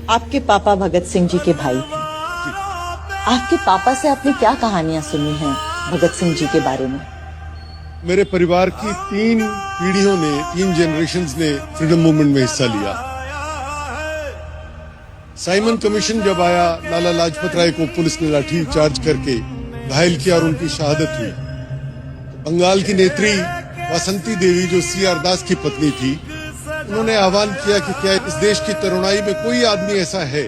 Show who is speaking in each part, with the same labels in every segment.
Speaker 1: आपके पापा भगत सिंह जी के भाई थे। आपके पापा से आपने क्या कहानियां सुनी हैं भगत सिंह जी के बारे में?
Speaker 2: मेरे परिवार की 3 पीढ़ियों ने, 3 जनरेशन्स ने फ्रीडम मूवमेंट में हिस्सा लिया। साइमन कमीशन जब आया, लाला लाजपत राय को पुलिस ने लाठी चार्ज करके घायल किया और उनकी शहादत हुई। बंगाल की नेत्री वासंती देवी, जो सीआर दास की पत्नी थी, उन्होंने आह्वान किया कि क्या इस देश की तरुणाई में कोई आदमी ऐसा है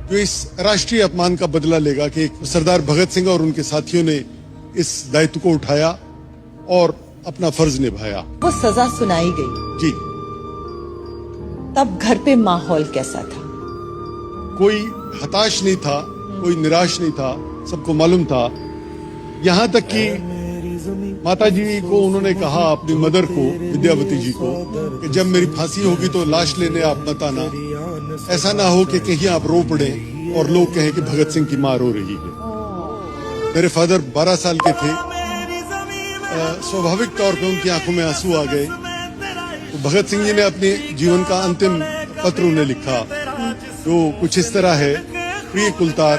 Speaker 2: जो इस राष्ट्रीय अपमान का बदला लेगा कि सरदार भगत सिंह और उनके साथियों ने इस दायित्व को उठाया और अपना फर्ज निभाया।
Speaker 1: वो सजा सुनाई गई
Speaker 2: जी।
Speaker 1: तब घर पे माहौल कैसा था?
Speaker 2: कोई हताश नहीं था, कोई निराश नहीं था, सबको मालूम था। यहाँ तक कि माता जी को उन्होंने कहा, अपनी मदर को, विद्यावती जी को, कि जब मेरी फांसी होगी तो लाश लेने आप मत आना। ऐसा ना हो कि कहीं आप रो पड़े और लोग कहें कि भगत सिंह की मां रो रही है। मेरे फादर 12 साल के थे। स्वाभाविक तौर पे उनकी आंखों में आंसू आ गए। तो भगत सिंह जी ने अपने जीवन का अंतिम पत्र उन्हें लिखा, जो कुछ इस तरह है। प्रिय कुलतार,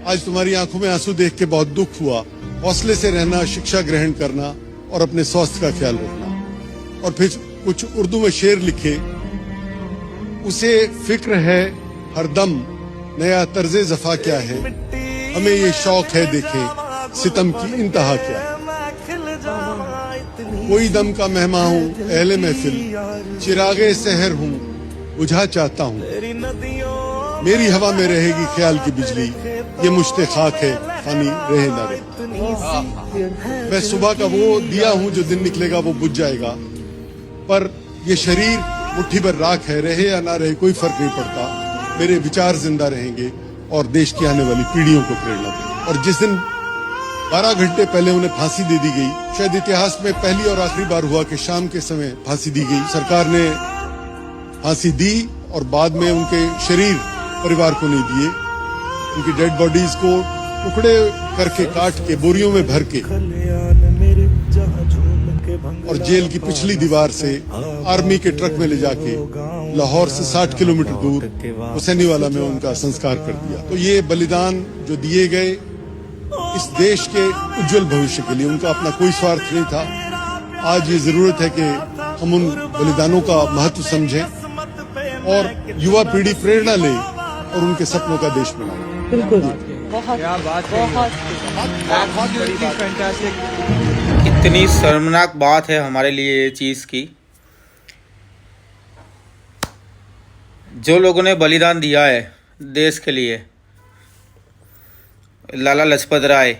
Speaker 2: आज तुम्हारी आंखों में आंसू देख के बहुत दुख हुआ। हौसले से रहना, शिक्षा ग्रहण करना और अपने स्वास्थ्य का ख्याल रखना। और फिर कुछ उर्दू में शेर लिखे। उसे फिक्र है हरदम, नया तर्जे जफा क्या है, हमें ये शौक है देखें सितम की इंतहा क्या है। कोई दम का मेहमा हूँ अहले महफिल, चिरागे सहर हूँ बुझा चाहता हूँ, मेरी हवा में रहेगी ख्याल की बिजली, ये मुश्ते खाक है फानी रहे ना रहे। मैं सुबह का वो दिया हूँ जो दिन निकलेगा वो बुझ जाएगा, पर ये शरीर मुट्ठी भर राख है, रहे या ना रहे कोई फर्क नहीं पड़ता। मेरे विचार जिंदा रहेंगे और देश की आने वाली पीढ़ियों को प्रेरणा देंगे। और जिस दिन 12 घंटे पहले उन्हें फांसी दे दी गई, शायद इतिहास में पहली और आखिरी बार हुआ कि शाम के समय फांसी दी गई। सरकार ने फांसी दी और बाद में उनके शरीर परिवार को नहीं दिए। उनकी डेड बॉडीज को टुकड़े करके, काट के, बोरियों में भर के और जेल की पिछली दीवार से आर्मी के ट्रक में ले जाके लाहौर से 60 किलोमीटर दूर हुसैनीवाला में उनका संस्कार कर दिया। तो ये बलिदान जो दिए गए इस देश के उज्जवल भविष्य के लिए, उनका अपना कोई स्वार्थ नहीं था। आज ये जरूरत है कि हम उन बलिदानों का महत्व समझें और युवा पीढ़ी प्रेरणा ले और उनके सपनों का देश बनाए।
Speaker 1: बिल्कुल, बहुत
Speaker 3: इतनी शर्मनाक बात है हमारे लिए ये चीज़ की। जो लोगों ने बलिदान दिया है देश के लिए, लाला लाजपत राय,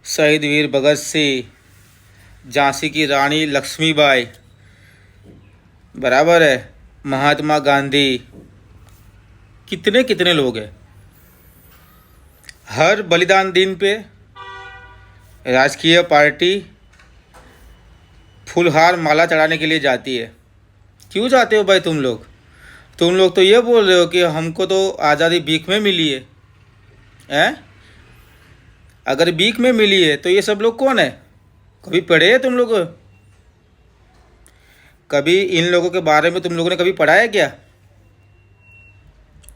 Speaker 3: शहीद वीर भगत सिंह, झांसी की रानी लक्ष्मीबाई, बराबर है, महात्मा गांधी, कितने कितने लोग हैं। हर बलिदान दिन पे राजकीय पार्टी फूलहार माला चढ़ाने के लिए जाती है। क्यों जाते हो भाई तुम लोग? तुम लोग तो ये बोल रहे हो कि हमको तो आज़ादी भीख में मिली है, हैं? अगर भीख में मिली है तो ये सब लोग कौन है? कभी पढ़े है तुम लोग? कभी इन लोगों के बारे में तुम लोगों ने कभी पढ़ा है क्या?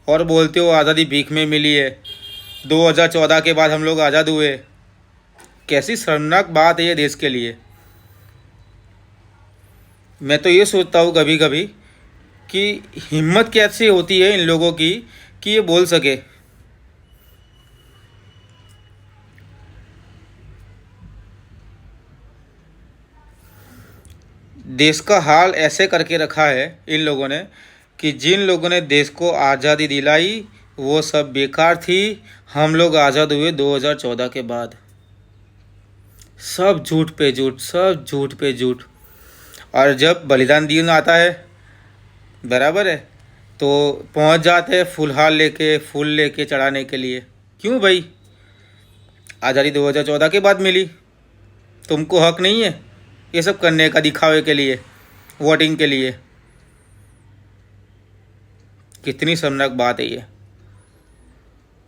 Speaker 3: और बोलते हो आज़ादी भीख में मिली है, 2014 के बाद हम लोग आज़ाद हुए। कैसी शर्मनाक बात है ये देश के लिए। मैं तो ये सोचता हूँ कभी कभी कि हिम्मत कैसे होती है इन लोगों की कि ये बोल सके। देश का हाल ऐसे करके रखा है इन लोगों ने कि जिन लोगों ने देश को आज़ादी दिलाई वो सब बेकार थी। हम लोग आज़ाद हुए 2014 के बाद। सब झूठ पे झूठ, सब झूठ पे झूठ। और जब बलिदान दिन आता है, बराबर है, तो पहुंच जाते हैं फूलहार लेके, फूल लेके चढ़ाने के लिए। क्यों भाई? आज़ादी 2014 के बाद मिली, तुमको हक नहीं है ये सब करने का, दिखावे के लिए, वोटिंग के लिए? कितनी शर्मनाक बात है ये।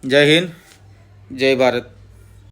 Speaker 3: जय हिंद, जय भारत।